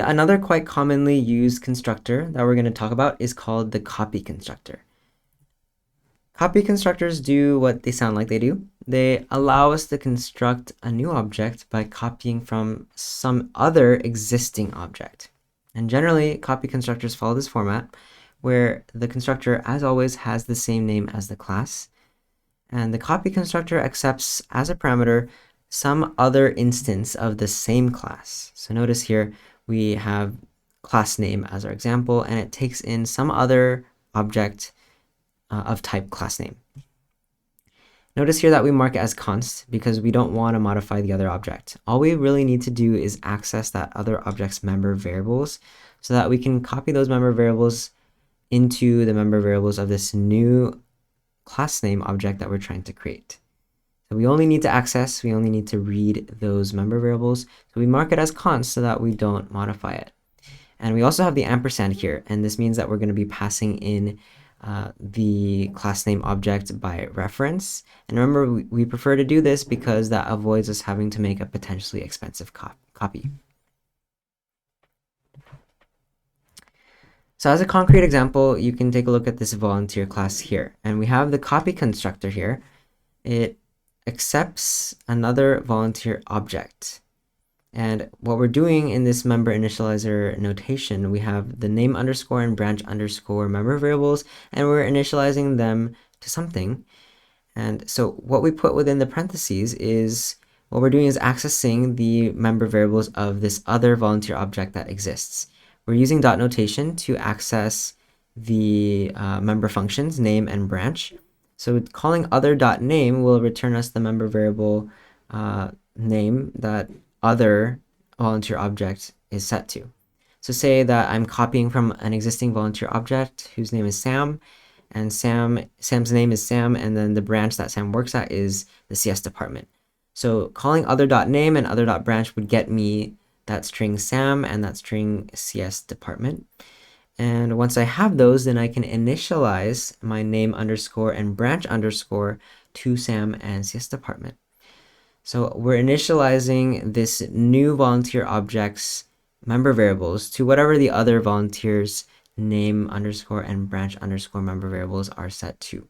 Another quite commonly used constructor that we're going to talk about is called the copy constructor. Copy constructors do what they sound like they do. They allow us to construct a new object by copying from some other existing object. And generally, copy constructors follow this format where the constructor, as always, has the same name as the class. And the copy constructor accepts as a parameter some other instance of the same class. So notice here we have class name as our example, and it takes in some other object of type class name. Notice here that we mark it as const because we don't want to modify the other object. All we really need to do is access that other object's member variables so that we can copy those member variables into the member variables of this new class name object that we're trying to create. So we only need to access, we only need to read those member variables. So we mark it as const so that we don't modify it. And we also have the ampersand here, and this means that we're going to be passing in the class name object by reference. And remember, we prefer to do this because that avoids us having to make a potentially expensive copy. So as a concrete example, you can take a look at this volunteer class here. And we have the copy constructor here. It accepts another volunteer object. And what we're doing in this member initializer notation, we have the name underscore and branch underscore member variables, and we're initializing them to something. And so what we put within the parentheses is, what we're doing is accessing the member variables of this other volunteer object that exists. We're using dot notation to access the member functions, name and branch. So calling other.name will return us the member variable name that other volunteer object is set to. So say that I'm copying from an existing volunteer object whose name is Sam, and Sam's name is Sam, and then the branch that Sam works at is the CS department. So calling other.name and other.branch would get me that string Sam and that string CS department. And once I have those, then I can initialize my name underscore and branch underscore to Sam and CS department. So we're initializing this new volunteer object's member variables to whatever the other volunteer's name underscore and branch underscore member variables are set to.